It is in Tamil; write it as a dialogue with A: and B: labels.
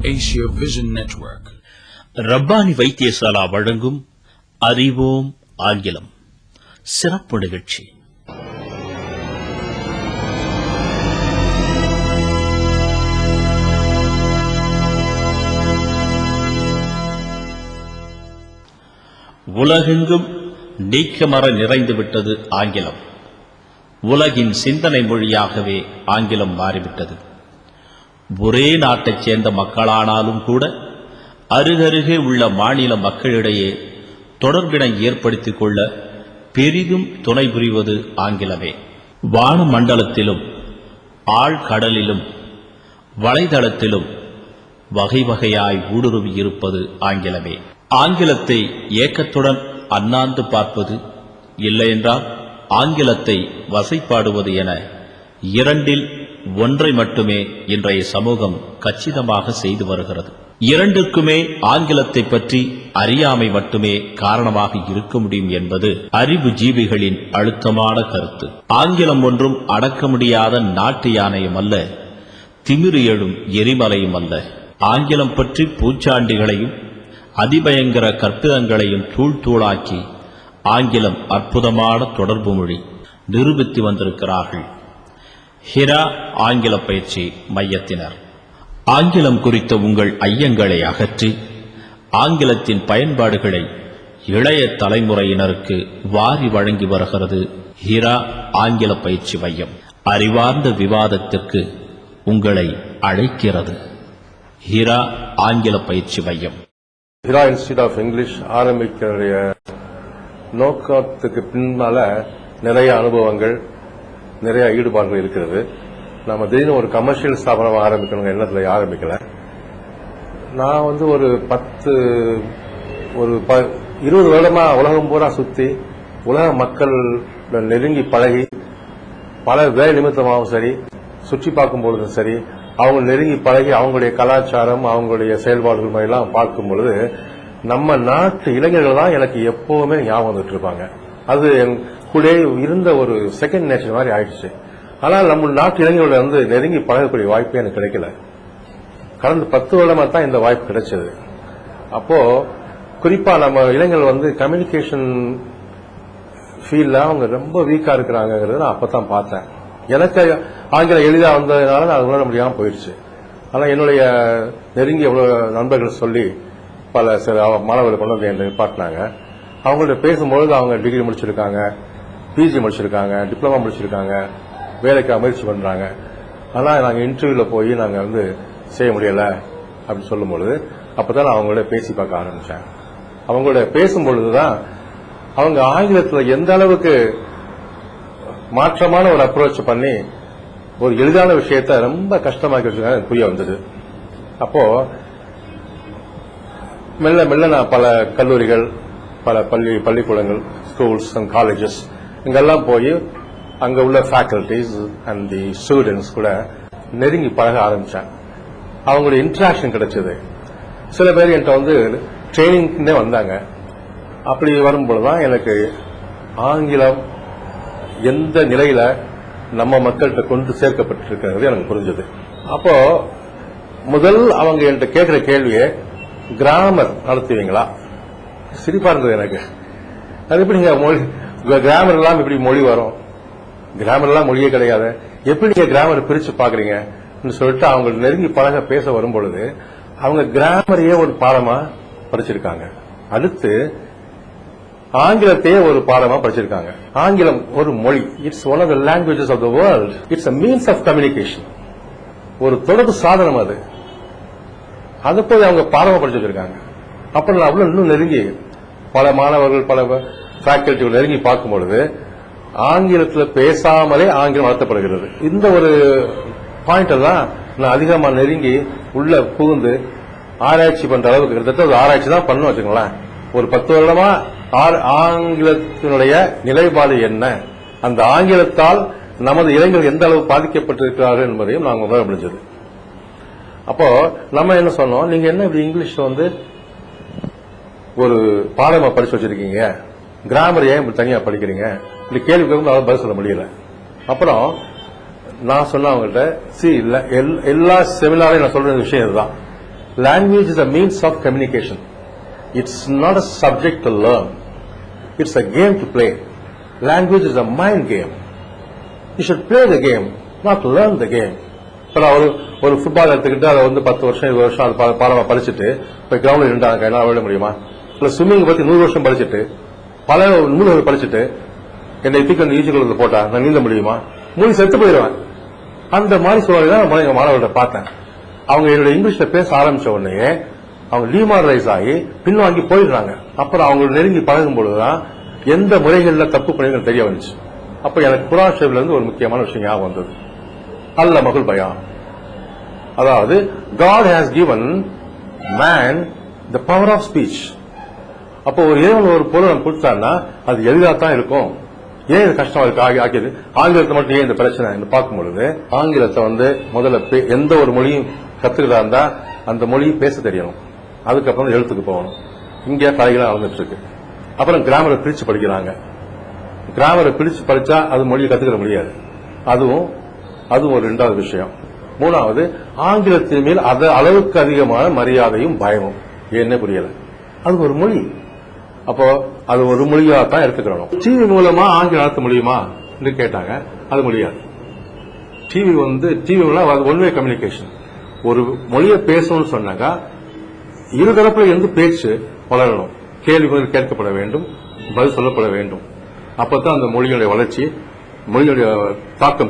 A: Asia Vision Network.
B: Rabbani Vaidyasala வழங்கும் அறிவோம் ஆங்கிலம் சிறப்பு நிகழ்ச்சி. உலகெங்கும் நீக்கமற நிறைந்துவிட்டது ஆங்கிலம். உலகின் சிந்தனை மொழியாகவே ஆங்கிலம் மாறிவிட்டது. ஒரே நாட்டைச் சேர்ந்த மக்களானாலும் கூட அருகருகே உள்ள மாநில மக்களிடையே தொடர்பினை ஏற்படுத்திக் கொள்ள பெரிதும் துணை புரிவது ஆங்கிலமே. வான மண்டலத்திலும் ஆழ்கடலிலும் வலைதளத்திலும் வகை வகையாய் ஊடுருவி இருப்பது ஆங்கிலமே. ஆங்கிலத்தை ஏக்கத்துடன் அண்ணாந்து பார்ப்பது, இல்லையென்றால் ஆங்கிலத்தை வசைப்பாடுவது என இரண்டில் ஒன்றை மட்டுமே இன்றைய சமூகம் கச்சிதமாக செய்து வருகிறது. இரண்டுக்குமே ஆங்கிலத்தை பற்றி அறியாமை மட்டுமே காரணமாக இருக்க முடியும் என்பது அறிவு ஜீவிகளின் அழுத்தமான கருத்து. ஆங்கிலம் ஒன்றும் அடக்க முடியாத நாட்டு யானையும் அல்ல, திமிரு எழும் எரிமலையும் அல்ல. ஆங்கிலம் பற்றி பூச்சாண்டிகளையும் அதிபயங்கர கற்பிதங்களையும் தூள் தூளாக்கி ஆங்கிலம் அற்புதமான தொடர்பு மொழி நிரூபித்து வந்திருக்கிறார்கள் ஹிரா ஆங்கில பயிற்சி மையத்தினர். ஆங்கிலம் குறித்த உங்கள் ஐயங்களை அகற்றி ஆங்கிலத்தின் பயன்பாடுகளை இளைய தலைமுறையினருக்கு வாரி வழங்கி வருகிறது ஹிரா ஆங்கில பயிற்சி மையம். அறிவார்ந்த விவாதத்திற்கு உங்களை அழைக்கிறது ஹிரா ஆங்கில பயிற்சி மையம்.
C: ஹிரா இன்ஸ்டிடியூட் ஆஃப் இங்கிலீஷ் ஆரம்பிக்கிற நோக்கத்துக்கு பின்னால நிறைய அனுபவங்கள், நிறைய ஈடுபாடுகள் இருக்கிறது. நம்ம திடீர்னு ஒரு கமர்ஷியல் ஸ்தாபனம் ஆரம்பிக்கணும் எண்ணத்துல ஆரம்பிக்கல. நான் ஒரு 20 வருடமா உலகம் பூரா சுத்தி உலக மக்கள் நெருங்கி பழகி, பல வேலை நிமித்தமாகவும் சரி, சுற்றி பார்க்கும் பொழுதும் சரி, அவங்க நெருங்கி பழகி அவங்களுடைய கலாச்சாரம், அவங்களுடைய செயல்பாடுகள் மாதிரிலாம் பார்க்கும் பொழுது நம்ம நாட்டு இளைஞர்கள் தான் எனக்கு எப்பவுமே ஞாபகம் வந்துட்டு இருப்பாங்க. அது கூட இருந்த ஒரு செகண்ட் நேச்சர் மாதிரி ஆயிடுச்சு. ஆனால் நம்ம நாட்டு இளைஞர்களோட நெருங்கி பழகக்கூடிய வாய்ப்பே எனக்கு கிடைக்கல. கடந்த 10 வருடமா தான் இந்த வாய்ப்பு கிடைச்சது. அப்போ குறிப்பா நம்ம இளைஞர்கள் கம்யூனிகேஷன் ஃபீல்ட்ல அவங்க ரொம்ப வீக்கா இருக்கிறாங்கிறத நான் அப்பதான் பார்த்தேன். எனக்கு ஆங்கிலம் எளிதா வந்ததுனால நான் அது உணர முடியாம போயிடுச்சு. ஆனா என்னுடைய நெருங்கிய நண்பர்கள் சொல்லி பல சில மாணவர்களை கொண்டு வந்து நிப்பாட்டினாங்க. அவங்கள்ட்ட பேசும்பொழுது அவங்க டிகிரி முடிச்சிருக்காங்க, பிஜி முடிச்சிருக்காங்க, டிப்ளமா முடிச்சிருக்காங்க, வேலைக்கு முயற்சி பண்றாங்க. ஆனா நாங்க இன்டர்வியூல போய் நாங்க செய்ய முடியல அப்படின்னு சொல்லும் பொழுது அப்பதான் நான் அவங்களோட பேசி பார்க்க ஆரம்பிச்சேன். அவங்களோட பேசும்பொழுதுதான் அவங்க ஆங்கிலத்துல எந்த அளவுக்கு மாற்றமான ஒரு அப்ரோச் பண்ணி ஒரு எளிதான விஷயத்த ரொம்ப கஷ்டமாக்கி வச்சிருக்காங்க புரிய வந்தது. அப்போ மெல்ல மெல்ல நான் பல கல்லூரிகள், பல பள்ளிக்கூடங்கள், ஸ்கூல்ஸ் அண்ட் காலேஜஸ் இங்கெல்லாம் போய் அங்க உள்ள ஃபேக்கல்டிஸ் அண்ட் தி ஸ்டூடெண்ட்ஸ் கூட நெருங்கி பழக ஆரம்பிச்சேன். அவங்களுடைய இன்டராக்ஷன் கிடைச்சது. சில பேர் என்கிட்ட ட்ரைனிங்னே வந்தாங்க. அப்படி வரும்பொழுதுதான் எனக்கு ஆங்கிலம் எந்த நிலையில நம்ம மக்கள்கிட்ட கொண்டு சேர்க்கப்பட்டிருக்கிறது எனக்கு புரிஞ்சது. அப்போ முதல் அவங்க என்கிட்ட கேட்கிற கேள்வியே, கிராமர் நடத்துவீங்களா? சிரிப்பா இருந்தது எனக்கு. அது எப்படிங்க மொழி, கிராமர் எல்லாம் எப்படி மொழி வரும்? கிராமர் எல்லாம் மொழியே கிடையாது, எப்படி நீங்க கிராமர் பிரிச்சு பாக்குறீங்க சொல்லிட்டு அவங்க நெருங்கி பழக பேச வரும்பொழுது அவங்க கிராமரையே ஒரு பாடமா படிச்சிருக்காங்க. அடுத்து ஆங்கிலத்தையே ஒரு பாடமா படிச்சிருக்காங்க. ஆங்கிலம் ஒரு மொழி, it's one of the languages of the world. It's a means of communication, ஒரு தொடர்பு சாதனம். அதை போய் அவங்க பாடமா படிச்சு வச்சிருக்காங்க. அப்ப நான் அவ்வளவு இன்னும் நெருங்கி பல மாணவர்கள், பல ஃபேக்கல்டிகள் நெருங்கி பார்க்கும் பொழுது ஆங்கிலத்தில் பேசாமலே ஆங்கிலம் வளர்த்தப்படுகிறது. இந்த ஒரு பாயிண்ட் தான் நான் அதிகமா நெருங்கி உள்ள புகுந்து ஆராய்ச்சி பண்ற அளவுக்கு, கிட்டத்தட்ட ஒரு ஆராய்ச்சி தான் பண்ண வச்சுங்களேன். ஒரு 10 வருடமா ஆங்கிலத்தினுடைய நிலைப்பாடு என்ன, அந்த ஆங்கிலத்தால் நமது இளைஞர்கள் எந்த அளவு பாதிக்கப்பட்டிருக்கிறார்கள் என்பதையும் நாங்கள் உணர முடிஞ்சது. அப்போ நம்ம என்ன சொன்னோம், நீங்க என்ன இப்படி இங்கிலீஷ் ஒரு பாடமா படிச்சு வச்சிருக்கீங்க, கிராமர் ஏன் இப்படி தனியா படிக்கிறீங்க, இப்படி கேள்வி பதில் சொல்ல முடியல. அப்புறம் நான் சொன்ன அவங்கள்ட்ட, எல்லா செமினாரையும் நான் சொல்ற விஷயம் இதுதான், language is a means of communication. It's not a subject to learn. It's a game to play. Language is a mind game. You should play the game, not learn the game. இப்போ ஒரு ஃபுட்பால் எடுத்துக்கிட்டு அதை 10 வருஷம் 20 வருஷம் அது பாடமா படிச்சுட்டு போய் கிரவுண்டில் நின்றாங்க என்ன விட முடியுமா? இல்லை ஸ்விம்மிங் பத்தி 100 வருஷம் படிச்சுட்டு பல நூல்கள் படிச்சுட்டு என்னை தூக்கி அந்த ஈஜுக்குள்ள போட்டா நான் நீந்த முடியுமா? மூணு செத்து போயிடுவேன். அந்த மாதிரி சூழலை தான் மாணவர்கிட்ட பார்த்தேன். அவங்க என்னோட இங்கிலீஷ்ல பேச ஆரம்பிச்ச உடனே அவங்க டிமாரலைஸ் ஆகி பின்வாங்கி போயிடுறாங்க. அப்புறம் அவங்க நெருங்கி பழகும் பொழுதுதான் எந்த முறைகள்ல தப்பு பண்ணிகள் தெரிய வந்துச்சு. அப்ப எனக்கு குர்ஆன் ஷரீஃப்ல இருந்து ஒரு முக்கியமான விஷயம் ஞாபகம் வந்தது. அல்ல மகுல் பயான், அதாவது God has given man the power of speech. அப்போ ஒரு இறைவன் ஒரு பொருள் நம்ம கொடுத்தாருன்னா அது எளிதா தான் இருக்கும். ஏன் இது கஷ்டமா இருக்கு ஆக்கியது? ஆங்கிலத்தை மட்டும் ஏன் இந்த பிரச்சனை பார்க்கும் பொழுது ஆங்கிலத்தை முதல்ல எந்த ஒரு மொழியும் கத்துக்கிறதா இருந்தா அந்த மொழியை பேச தெரியணும். அதுக்கப்புறம் எழுத்துக்கு போகணும். இங்க தலைகளா வளர்ந்துட்டு இருக்கு. அப்புறம் கிராமரை பிரிச்சு படிக்கிறாங்க. கிராமரை பிரிச்சு படிச்சா அது மொழியை கத்துக்கிற முடியாது. அதுவும் ஒரு 2வது விஷயம். 3வது ஆங்கிலத்தின் மேல் அளவுக்கு அதிகமான மரியாதையும் பயமும். என்ன புரியல? அது ஒரு மொழி. அப்போ அது ஒரு மொழியா தான் எடுத்துக்கணும். டிவி மூலமா ஆங்கிலம் நடத்த முடியுமா என்று கேட்டாங்க. அது முடியாது. TV one way communication. ஒரு மொழியை பேசணும்னு சொன்னாங்க இருதரப்புல இருந்து பேச்சு வளரணும். கேள்விகள் கேட்கப்பட வேண்டும், பதில் சொல்லப்பட வேண்டும். அப்பதான் அந்த மொழிகளுடைய வளர்ச்சி, மொழிகளுடைய தாக்கம்